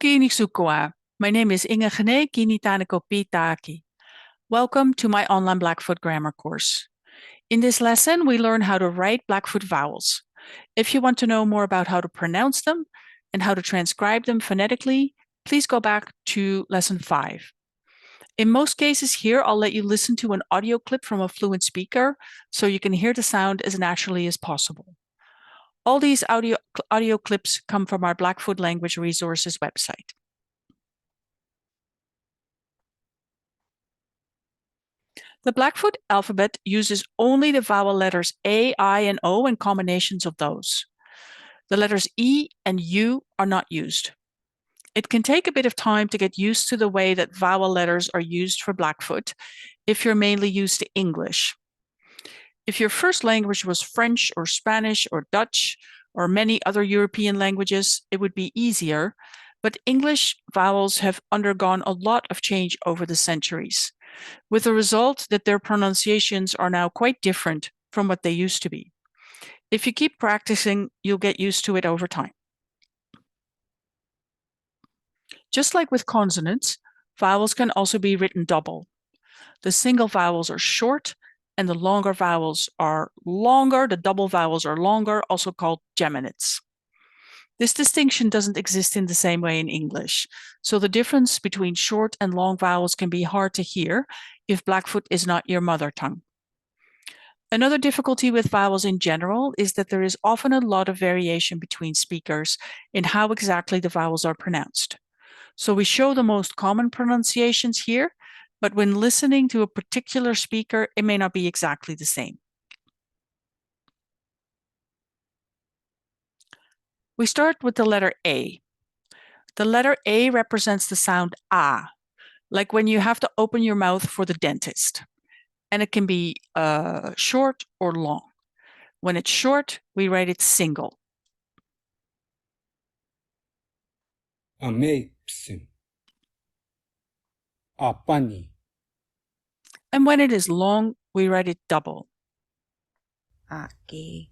Kokini Sukua. My name is Inge Gene Kinitaneko Pitaki. Welcome to my online Blackfoot grammar course. In this lesson, we learn how to write Blackfoot vowels. If you want to know more about how to pronounce them and how to transcribe them phonetically, please go back to lesson 5. In most cases here, I'll let you listen to an audio clip from a fluent speaker so you can hear the sound as naturally as possible. All these audio clips come from our Blackfoot Language Resources website. The Blackfoot alphabet uses only the vowel letters A, I, and O and combinations of those. The letters E and U are not used. It can take a bit of time to get used to the way that vowel letters are used for Blackfoot if you're mainly used to English. If your first language was French or Spanish or Dutch or many other European languages, it would be easier, but English vowels have undergone a lot of change over the centuries, with the result that their pronunciations are now quite different from what they used to be. If you keep practicing, you'll get used to it over time. Just like with consonants, vowels can also be written double. The single vowels are short and the longer vowels are longer. The double vowels are longer, also called geminates. This distinction doesn't exist in the same way in English, so the difference between short and long vowels can be hard to hear if Blackfoot is not your mother tongue. Another difficulty with vowels in general is that there is often a lot of variation between speakers in how exactly the vowels are pronounced. So we show the most common pronunciations here, but when listening to a particular speaker, it may not be exactly the same. We start with the letter A. The letter A represents the sound A, like when you have to open your mouth for the dentist. And it can be short or long. When it's short, we write it single. Amazing. Apani. And when it is long, we write it double. Aki.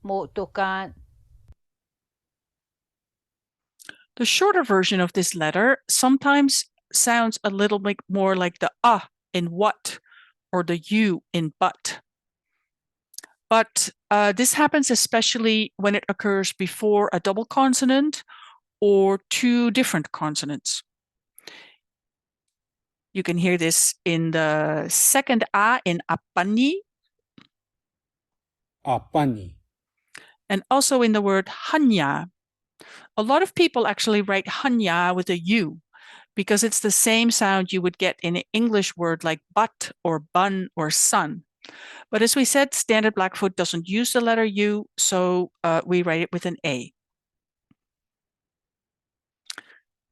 Motokan. The shorter version of this letter sometimes sounds a little bit more like the in what or the U in but. But this happens especially when it occurs before a double consonant or two different consonants. You can hear this in the second A in apani. Apani. And also in the word hanya. A lot of people actually write hanya with a U because it's the same sound you would get in an English word like but or bun or sun. But as we said, standard Blackfoot doesn't use the letter U, so we write it with an A.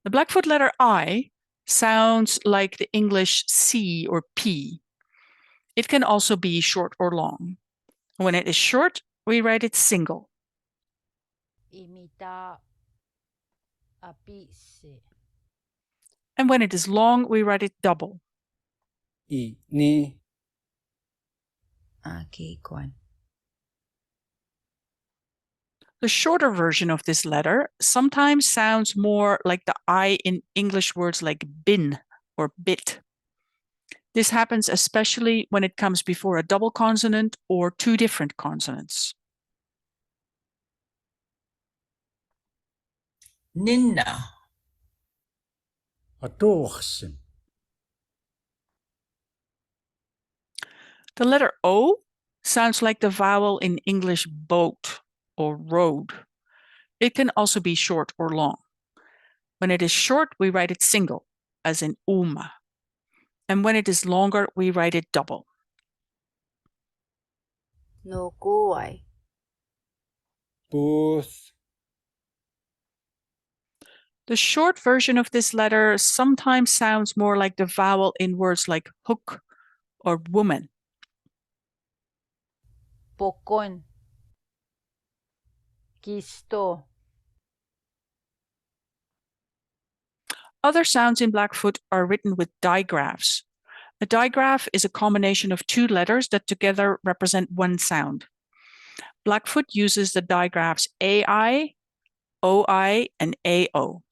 The Blackfoot letter I sounds like the English C or P. It can also be short or long. When it is short, we write it single. Imita. Apise. And when it is long, we write it double. Ini. Akikwan. The shorter version of this letter sometimes sounds more like the I in English words like bin or bit. This happens especially when it comes before a double consonant or two different consonants. Ninna. Atoogsim. The letter O sounds like the vowel in English boat or road. It can also be short or long. When it is short, we write it single, as in uma. And when it is longer, we write it double. No kuwai. Both. The short version of this letter sometimes sounds more like the vowel in words like hook or woman. Pokon. Kisto. Other sounds in Blackfoot are written with digraphs. A digraph is a combination of two letters that together represent one sound. Blackfoot uses the digraphs AI, OI and AO.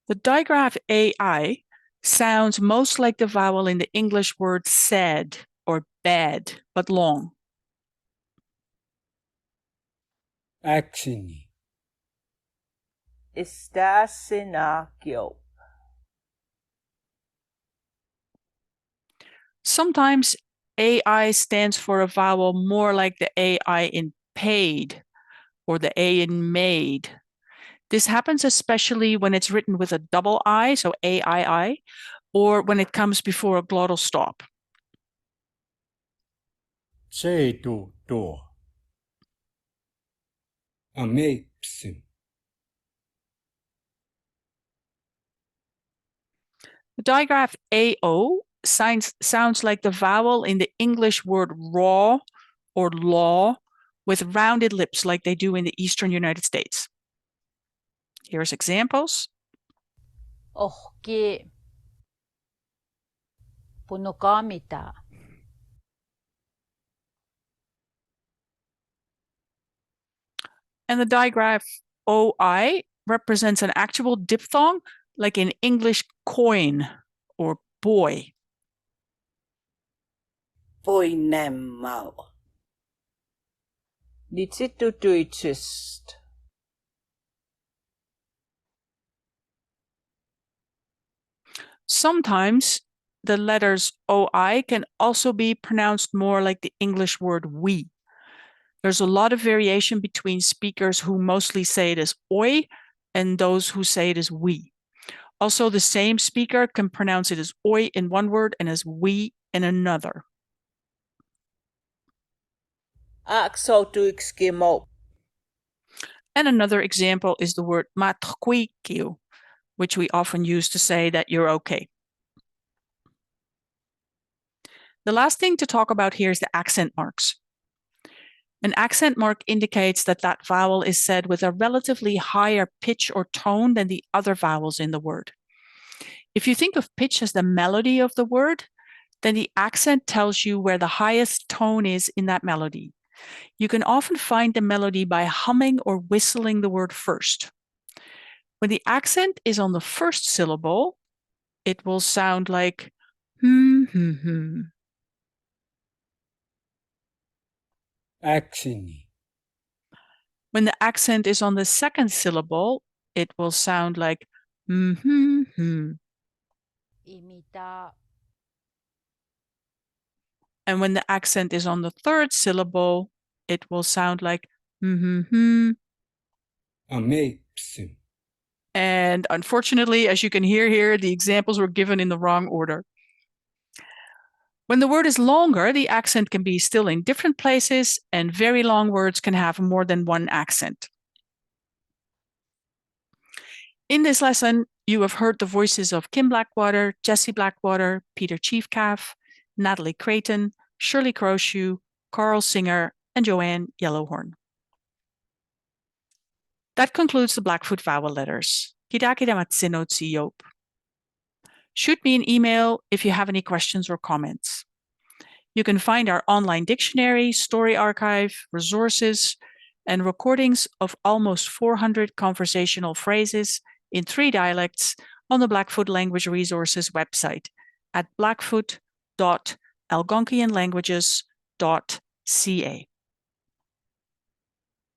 The digraph AI sounds most like the vowel in the English word said or bed, but long. Actiony. Está sinakyo. Sometimes AI stands for a vowel more like the AI in paid or the A in made. This happens especially when it's written with a double I, so AII, or when it comes before a glottal stop. Cedo do. Amazing. The digraph AO sounds like the vowel in the English word raw or law with rounded lips like they do in the eastern United States. Here's examples. Ohki. Punokamita. And the digraph OI represents an actual diphthong like in English coin or boy. Boy nemau. Nitsitutuitsist. Sometimes the letters OI can also be pronounced more like the English word we. There's a lot of variation between speakers who mostly say it as oi and those who say it as we. Also, the same speaker can pronounce it as oi in one word and as we in another. Aksotuikskimo. And another example is the word matquikio, which we often use to say that you're okay. The last thing to talk about here is the accent marks. An accent mark indicates that that vowel is said with a relatively higher pitch or tone than the other vowels in the word. If you think of pitch as the melody of the word, then the accent tells you where the highest tone is in that melody. You can often find the melody by humming or whistling the word first. When the accent is on the first syllable, it will sound like hmm. Actiony. When the accent is on the second syllable, it will sound like hmm. Imita. And when the accent is on the third syllable, it will sound like hmm. Amazing. And unfortunately, as you can hear here, the examples were given in the wrong order. When the word is longer, the accent can be still in different places, and very long words can have more than one accent. In this lesson, you have heard the voices of Kim Blackwater, Jessie Blackwater, Peter Chiefcalf, Natalie Creighton, Shirley Crowshoe, Carl Singer, and Joanne Yellowhorn. That concludes the Blackfoot vowel letters. Shoot me an email if you have any questions or comments. You can find our online dictionary, story archive, resources, and recordings of almost 400 conversational phrases in 3 dialects on the Blackfoot Language Resources website at blackfoot.algonquianlanguages.ca.